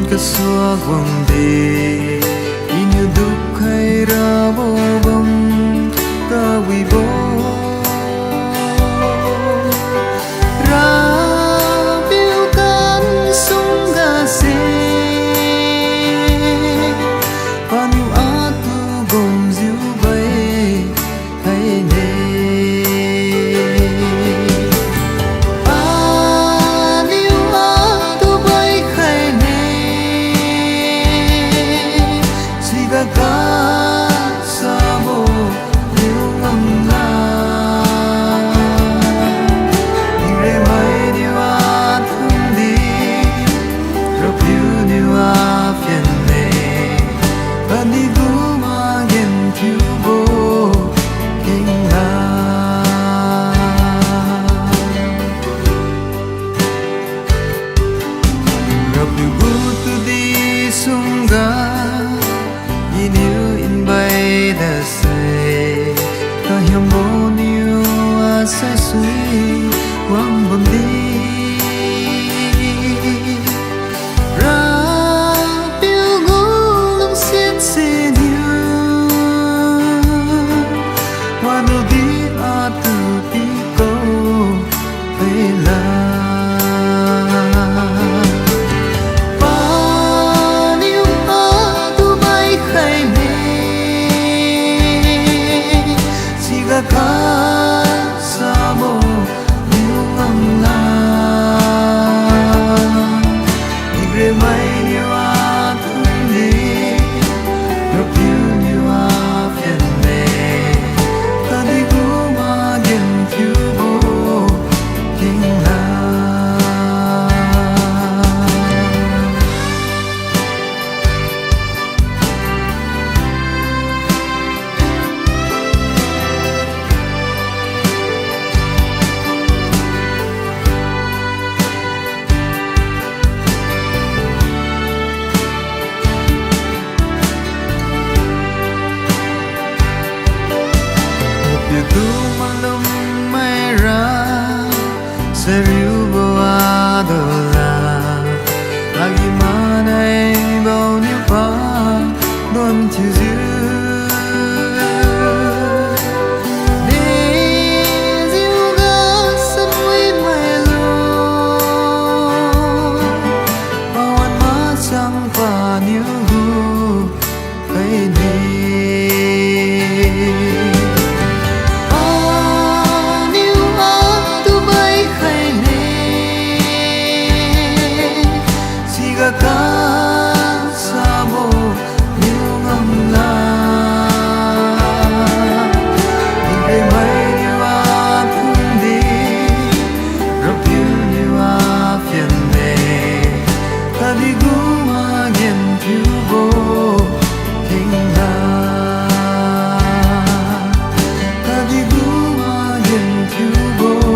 Kaswa gwangde inyo dukhay rabobam tawibo rabiu kan sunggase panu atu gomziu bay hayne say suy quang bầm đi ra biểu ngô lung xiết xe điêu hoa nô đi a từ tí câu hay là ba niu a tu bay khai mê si ga ka Seriu bawa dola lagi mana bau ni pa don tizu ni juga semui melo bawan macam paniu ini you go